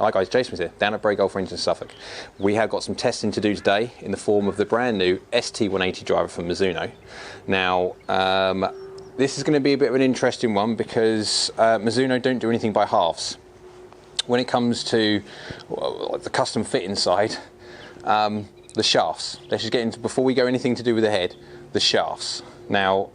Hi guys, Jason here, down at Bray Golf Range in Suffolk. We have got some testing to do today in the form of the brand new ST180 Driver from Mizuno. Now, this is going to be a bit of an interesting one because Mizuno don't do anything by halves. When it comes to the custom fit inside, the shafts. Let's just get into, before we go anything to do with the head, the shafts. Now,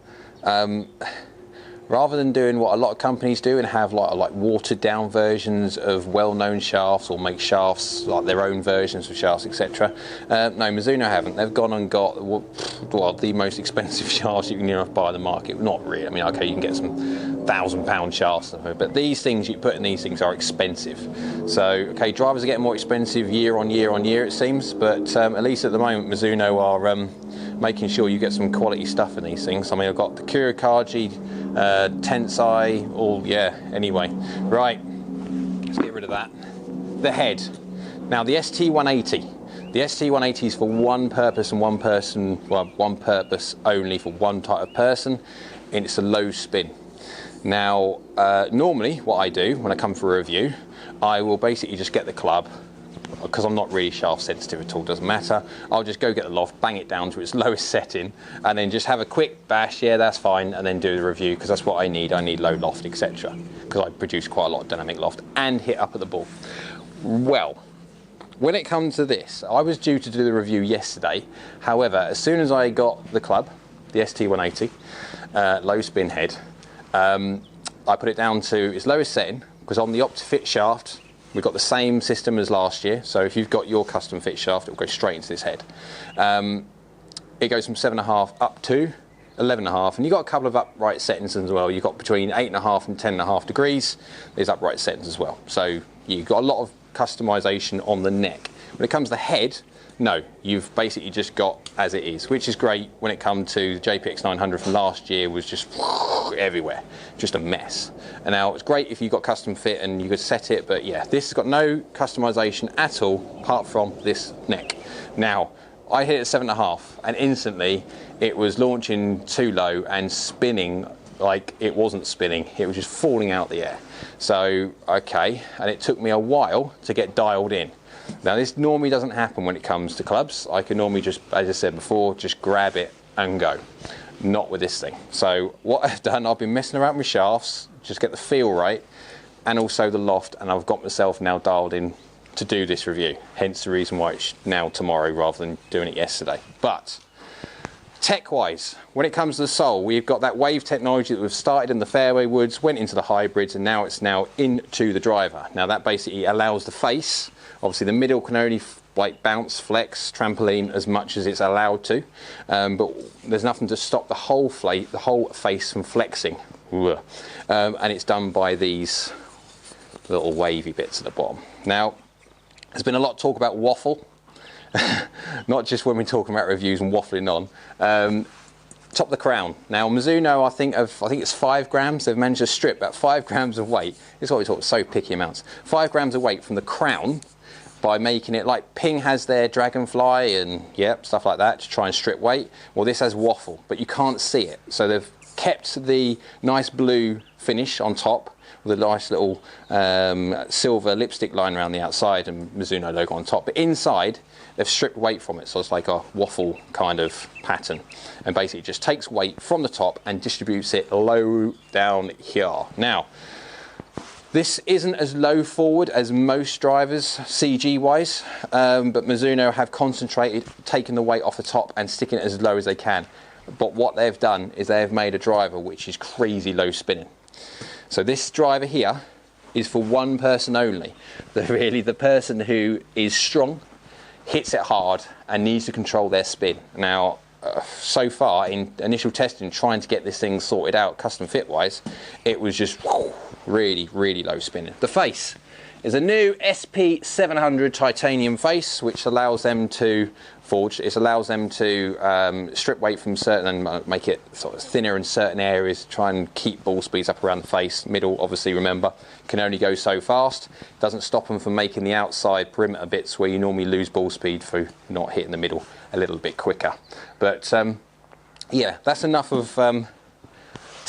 rather than doing what a lot of companies do and have like watered down versions of well-known shafts or make shafts like their own versions of shafts, etc. No, Mizuno haven't. They've gone and got, well, the most expensive shafts you can buy on the market. Not really. I mean, okay, you can get some £1,000 shafts, but these things you put in these things are expensive. So, okay, drivers are getting more expensive year on year on year, it seems, but at least at the moment Mizuno are making sure you get some quality stuff in these things. I mean, I've got the Kurikaji, Tensai, all, yeah, anyway. Right, let's get rid of that. The head. Now, the ST180. The ST180 is for one purpose and one person, well, one purpose only for one type of person, and it's a low spin. Now, normally what I do when I come for a review, I will basically just get the club, because I'm not really shaft sensitive at all, doesn't matter. I'll just go get the loft, bang it down to its lowest setting, and then just have a quick bash, yeah, that's fine, and then do the review, because that's what I need low loft, etc. Because I produce quite a lot of dynamic loft, and hit up at the ball. Well, when it comes to this, I was due to do the review yesterday. However, as soon as I got the club, the ST180, low spin head, I put it down to its lowest setting, because on the OptiFit shaft, we've got the same system as last year, so if you've got your custom fit shaft, it will go straight into this head. It goes from 7.5 up to 11.5, and you've got a couple of upright settings as well. You've got between 8.5 and 10.5 degrees. There's upright settings as well. So you've got a lot of customization on the neck. When it comes to the head, no, you've basically just got as it is, which is great. When it comes to the JPX 900 from last year, was just everywhere, just a mess. And now it's great if you got custom fit and you could set it, but yeah, this has got no customization at all apart from this neck. Now, I hit it at 7.5 and instantly it was launching too low and spinning like it wasn't spinning, it was just falling out the air. So, okay, and it took me a while to get dialed in. Now, this normally doesn't happen when it comes to clubs. I can normally just, as I said before, just grab it and go. Not with this thing. So what I've done, I've been messing around with shafts, just get the feel right, and also the loft, and I've got myself now dialed in to do this review. Hence the reason why it's now tomorrow rather than doing it yesterday. But tech-wise, when it comes to the sole, we've got that wave technology that we've started in the fairway woods, went into the hybrids, and now it's now into the driver. Now that basically allows the face, obviously the middle can only like bounce, flex, trampoline as much as it's allowed to, but there's nothing to stop the whole face from flexing. And it's done by these little wavy bits at the bottom. Now, there's been a lot of talk about waffle, not just when we're talking about reviews and waffling on. Top of the crown. Now, Mizuno, I think it's 5 grams. They've managed to strip about 5 grams of weight. This is what we talk, so picky amounts. 5 grams of weight from the crown, by making it like Ping has their Dragonfly and yep, stuff like that to try and strip weight. Well, this has waffle, but you can't see it. So they've kept the nice blue finish on top with a nice little silver lipstick line around the outside and Mizuno logo on top. But inside, they've stripped weight from it, so it's like a waffle kind of pattern. And basically it just takes weight from the top and distributes it low down here. Now, this isn't as low forward as most drivers, CG wise, but Mizuno have concentrated, taking the weight off the top and sticking it as low as they can. But what they've done is they have made a driver which is crazy low spinning. So this driver here is for one person only. The person who is strong, hits it hard and needs to control their spin. Now, so far in initial testing, trying to get this thing sorted out custom fit wise, it was just really low spinning. The face is a new SP700 titanium face, which allows them to forge. It allows them to strip weight from certain and make it sort of thinner in certain areas, try and keep ball speeds up around the face. Middle, obviously, remember, can only go so fast. Doesn't stop them from making the outside perimeter bits where you normally lose ball speed through not hitting the middle a little bit quicker. But yeah, that's enough of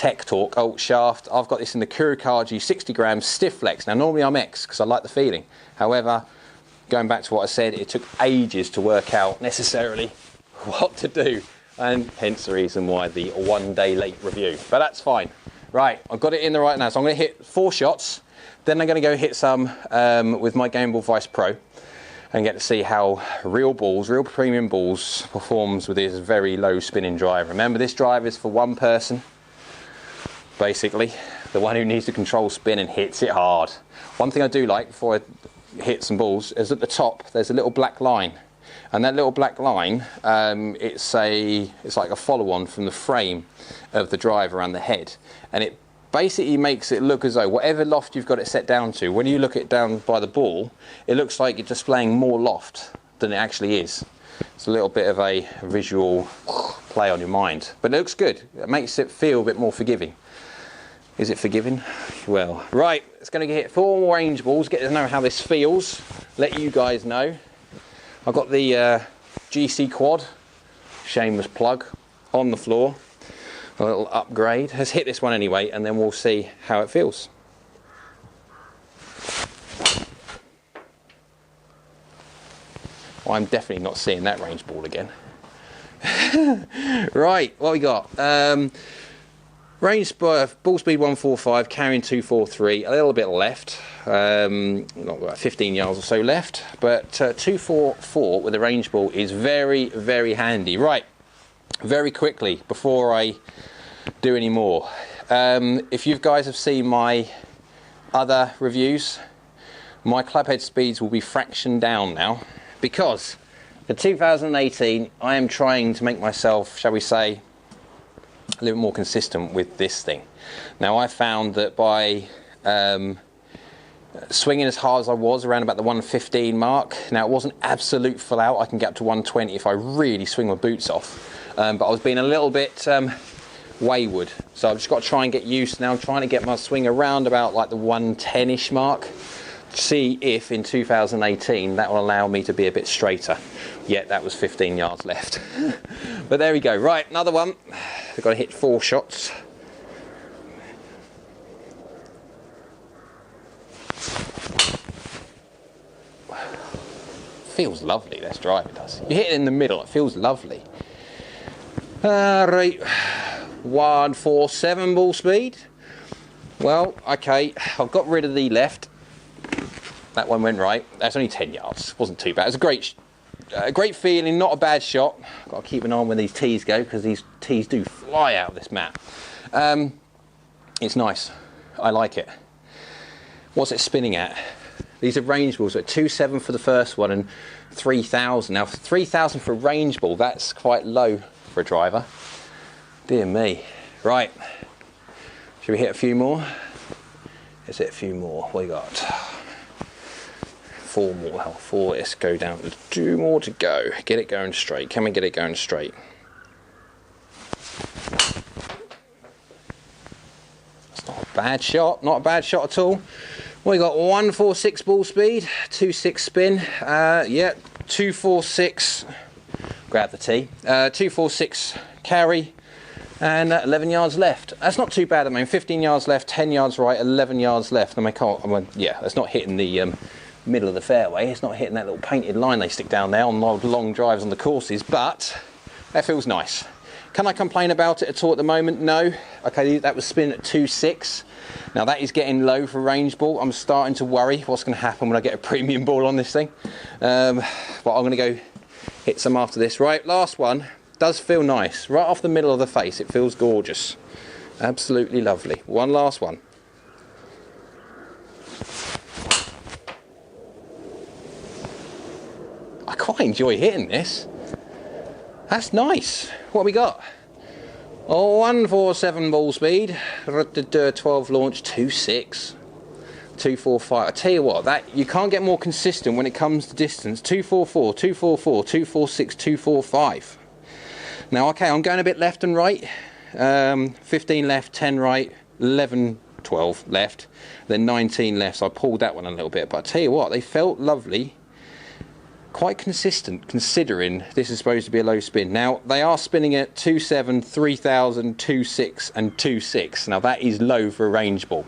Tech Talk alt shaft. I've got this in the Kurikaji 60 grams stiff flex. Now normally I'm X because I like the feeling. However, going back to what I said, it took ages to work out necessarily what to do, and hence the reason why the 1 day late review, but that's fine. Right, I've got it in the right now, so I'm going to hit 4 shots, then I'm going to go hit some with my Game Ball Vice Pro and get to see how real balls, real premium balls performs with this very low spinning driver. Remember, this driver is for one person, basically, the one who needs to control spin and hits it hard. One thing I do like before I hit some balls is at the top there's a little black line, and that little black line it's like a follow-on from the frame of the driver around the head, and it basically makes it look as though whatever loft you've got it set down to, when you look it down by the ball, it looks like you're displaying more loft than it actually is. It's a little bit of a visual play on your mind, but it looks good. It makes it feel a bit more forgiving. Is it forgiving? Well, right, it's going to hit 4 more range balls, get to know how this feels, let you guys know. I've got the GC quad, shameless plug, on the floor. A little upgrade. Let's hit this one anyway, and then we'll see how it feels. Well, I'm definitely not seeing that range ball again. Right, what we got? Range ball speed 145, carrying 243, a little bit left, not about 15 yards or so left, but 244 with a range ball is very, very handy. Right, very quickly before I do any more, if you guys have seen my other reviews, my club head speeds will be fractioned down now, because for 2018 I am trying to make myself, shall we say, a little more consistent with this thing. Now I found that by swinging as hard as I was around about the 115 mark, now it wasn't absolute full out, I can get up to 120 if I really swing my boots off, but I was being a little bit wayward, so I've just got to try and get used. Now I'm trying to get my swing around about like the 110-ish mark, see if in 2018 that will allow me to be a bit straighter. Yet that was 15 yards left. But there we go. Right, another one. We've got to hit 4 shots. Feels lovely, this drive, it does. You hit it in the middle, it feels lovely. Right, 147 ball speed. Well, okay, I've got rid of the left. That one went right. That's only 10 yards. Wasn't too bad. It was a great feeling, not a bad shot. Got to keep an eye on where these tees go, because these tees do fly out of this mat. It's nice. I like it. What's it spinning at? These are range balls. At 2.7 for the first one and 3,000. Now, 3,000 for a range ball, that's quite low for a driver. Dear me. Right. Should we hit a few more? Let's hit a few more. What we got? 4 more. 4. Let's go down to 2 more to go. Get it going straight. Can we get it going straight? That's not a bad shot. Not a bad shot at all. We got 146 ball speed, 2.6 spin. Yeah, 246. Grab the tee. 246 carry, and 11 yards left. That's not too bad. I mean, 15 yards left, 10 yards right, 11 yards left. I mean, yeah, that's not hitting the middle of the fairway. It's not hitting that little painted line they stick down there on long drives on the courses, but that feels nice. Can I complain about it at all at the moment? No. Okay, that was spin at 2.6. Now that is getting low for a range ball. I'm starting to worry what's going to happen when I get a premium ball on this thing. But I'm going to go hit some after this. Right, last one. Does feel nice. Right off the middle of the face, it feels gorgeous. Absolutely lovely. One last one. I quite enjoy hitting this. That's nice. What we got? Oh, 147 ball speed, 12 launch, 2.6, 2.45. I tell you what, that you can't get more consistent when it comes to distance. 2.44, 2.44, 2.46, 2.45. Now, okay, I'm going a bit left and right. 15 left, 10 right, 11, 12 left, then 19 left. So I pulled that one a little bit. But I tell you what, they felt lovely. quite consistent considering this is supposed to be a low spin. Now they are spinning at 2.7, 3,000, 2.6 and 2.6. Now that is low for a range ball.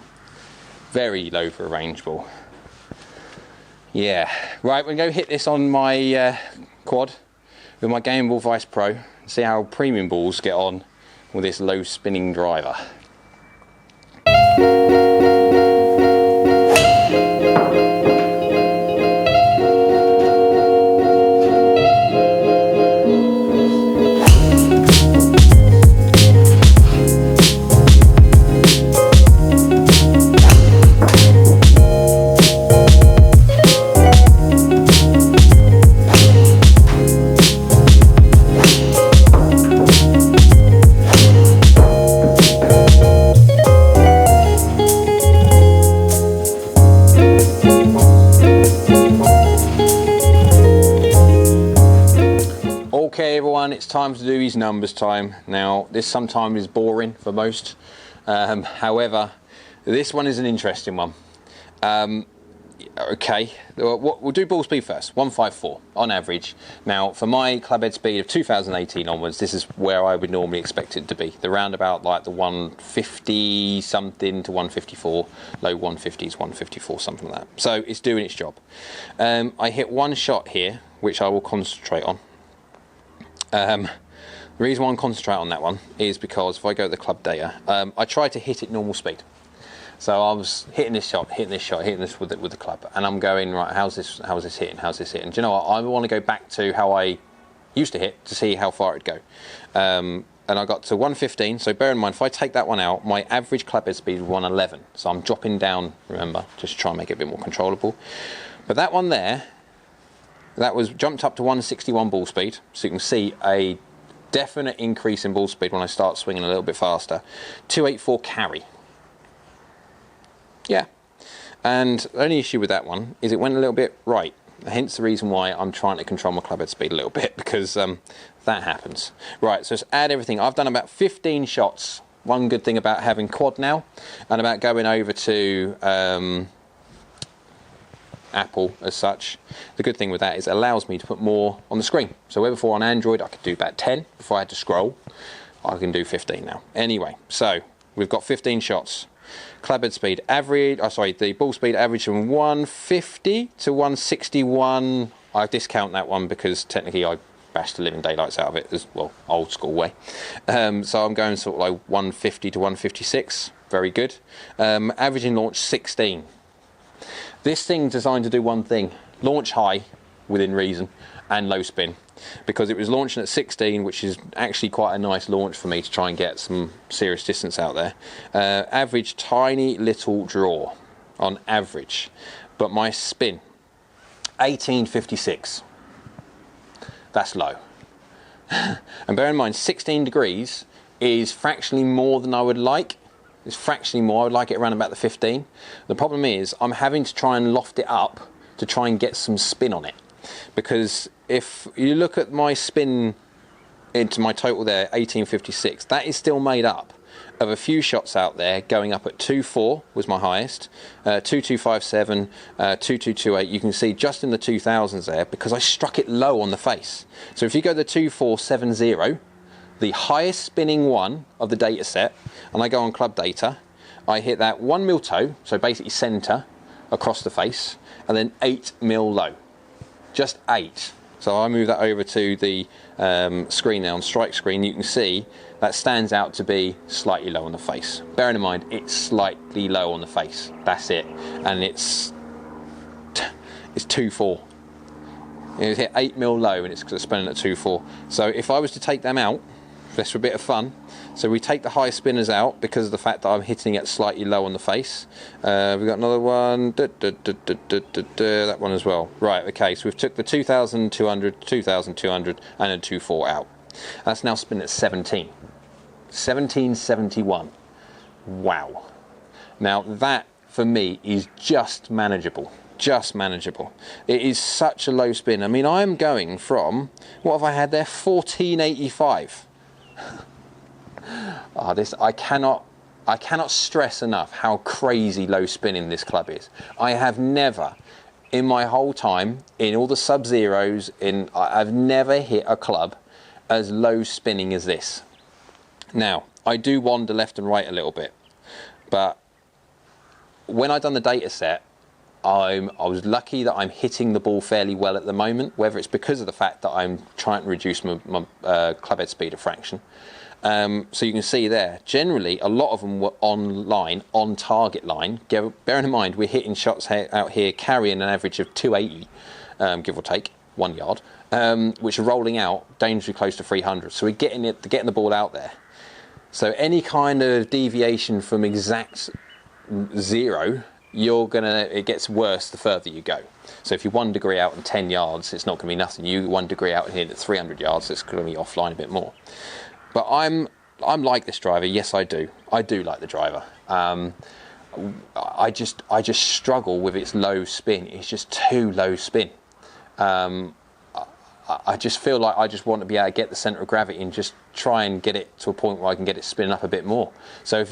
Very low for a range ball. Yeah, right, we're going to go hit this on my quad with my Game Ball Vice Pro and see how premium balls get on with this low spinning driver. Okay everyone, it's time to do these numbers time. Now this sometimes is boring for most, however this one is an interesting one. Okay, we'll do ball speed first, 154 on average. Now for my club head speed of 2018 onwards, this is where I would normally expect it to be, the roundabout like the 150 something to 154, low 150s, 154, something like that. So it's doing its job. I hit one shot here which I will concentrate on. The reason why I'm concentrating on that one is because if I go to the club data, I tried to hit it normal speed. So I was hitting this shot, hitting this with the club, and I'm going, right, how's this hitting? Do you know what? I want to go back to how I used to hit to see how far it'd go. And I got to 115, so bear in mind, if I take that one out, my average club head speed is 111. So I'm dropping down, remember, just to try and make it a bit more controllable. But that one there, that was jumped up to 161 ball speed, so you can see a definite increase in ball speed when I start swinging a little bit faster. 284 carry. Yeah, and the only issue with that one is it went a little bit right. Hence the reason why I'm trying to control my club head speed a little bit, because that happens. Right, so let's add everything. I've done about 15 shots. One good thing about having quad now, and about going over to Apple as such, the good thing with that is it allows me to put more on the screen. So where before on Android I could do about 10 before I had to scroll, I can do 15 now. Anyway, so we've got 15 shots. Club head speed average, the ball speed average from 150 to 161. I discount that one because technically I bashed the living daylights out of it as well, old school way. So I'm going sort of like 150 to 156, very good. Averaging launch 16. This thing's designed to do one thing, launch high within reason and low spin, because it was launching at 16, which is actually quite a nice launch for me to try and get some serious distance out there. Average tiny little draw on average, but my spin 1856, that's low. And bear in mind 16 degrees is fractionally more than I would like. It's fractionally more. I would like it around about the 15. The problem is I'm having to try and loft it up to try and get some spin on it, because if you look at my spin into my total there, 1856, that is still made up of a few shots out there going up at 2.4 was my highest, 2.257, 2.228. You can see just in the 2000s there, because I struck it low on the face. So if you go to 2.470, the highest spinning one of the data set, and I go on club data, I hit that 1 mil toe, so basically center across the face, and then 8 mil low, just 8. So I move that over to the screen now, on strike screen. You can see that stands out to be slightly low on the face. Bearing in mind it's slightly low on the face, that's it, and it's 2.4. It hit 8 mil low and it's spinning at 2.4. So if I was to take them out, just for a bit of fun, so we take the high spinners out because of the fact that I'm hitting it slightly low on the face. We've got another one, that one as well. Right, okay, so we've took the 2200, 2200 and a 2.4 out. That's now spinning at 17. 1771. Wow. Now that for me is just manageable. Just manageable. It is such a low spin. I mean, I'm going from, what have I had there, 1485. I cannot stress enough how crazy low spinning this club is. I have never in my whole time, in all the Sub-Zeros, I've never hit a club as low spinning as this. Now, I do wander left and right a little bit, but when I've done the data set, I was lucky that I'm hitting the ball fairly well at the moment, whether it's because of the fact that I'm trying to reduce my club head speed a fraction. So you can see there, generally a lot of them were on line, on target line. Bearing in mind we're hitting shots out here carrying an average of 280, give or take, 1 yard, which are rolling out dangerously close to 300. So we're getting the ball out there. So any kind of deviation from exact zero, it gets worse the further you go. So if you're 1 degree out and 10 yards, it's not going to be nothing. You 1 degree out and hit at 300 yards, it's going to be offline a bit more. But I'm like this driver. Yes, I do. I do like the driver. I just struggle with its low spin. It's just too low spin. I just feel like I just want to be able to get the centre of gravity and just try and get it to a point where I can get it spinning up a bit more. So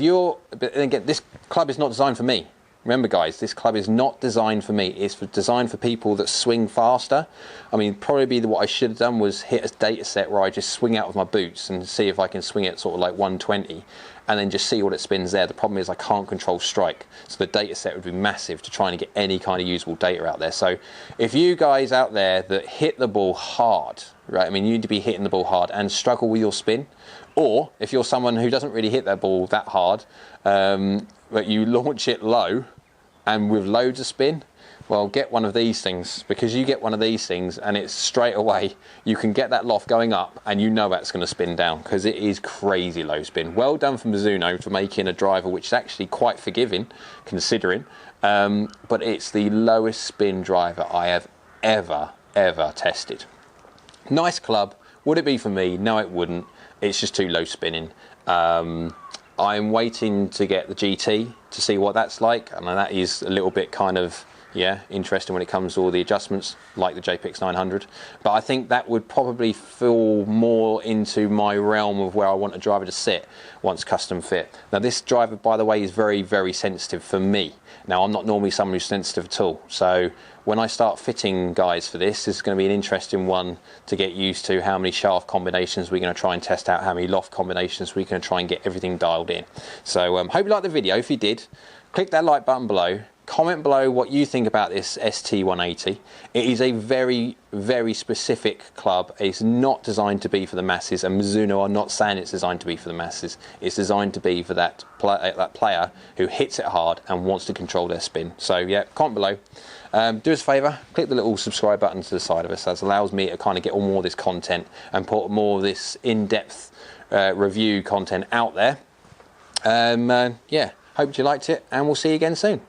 but again, this club is not designed for me. Remember guys, this club is not designed for me. It's designed for people that swing faster. I mean, probably what I should have done was hit a data set where I just swing out with my boots and see if I can swing it sort of like 120 and then just see what it spins there. The problem is I can't control strike. So the data set would be massive to try and get any kind of usable data out there. So if you guys out there that hit the ball hard, right, I mean, you need to be hitting the ball hard and struggle with your spin. Or if you're someone who doesn't really hit that ball that hard, but you launch it low and with loads of spin, well, get one of these things, because you get one of these things and it's straight away, you can get that loft going up and you know that's going to spin down, because it is crazy low spin. Well done for Mizuno for making a driver which is actually quite forgiving, considering, but it's the lowest spin driver I have ever tested. Nice club. Would it be for me? No, it wouldn't. It's just too low spinning. I'm waiting to get the GT to see what that's like, and that is a little bit kind of, yeah, interesting when it comes to all the adjustments, like the JPX 900. But I think that would probably fall more into my realm of where I want a driver to sit once custom fit. Now this driver, by the way, is very sensitive for me. Now I'm not normally someone who's sensitive at all, so when I start fitting guys for this is going to be an interesting one to get used to. How many shaft combinations we're going to try and test out, how many loft combinations we're going to try and get everything dialed in. So hope you liked the video. If you did, click that like button below. Comment below what you think about this ST180. It is a very specific club. It's not designed to be for the masses, and Mizuno are not saying it's designed to be for the masses. It's designed to be for that player who hits it hard and wants to control their spin. So yeah, comment below. Do us a favour, click the little subscribe button to the side of us. That allows me to kind of get more of this content and put more of this in-depth review content out there. Yeah, hope you liked it, and we'll see you again soon.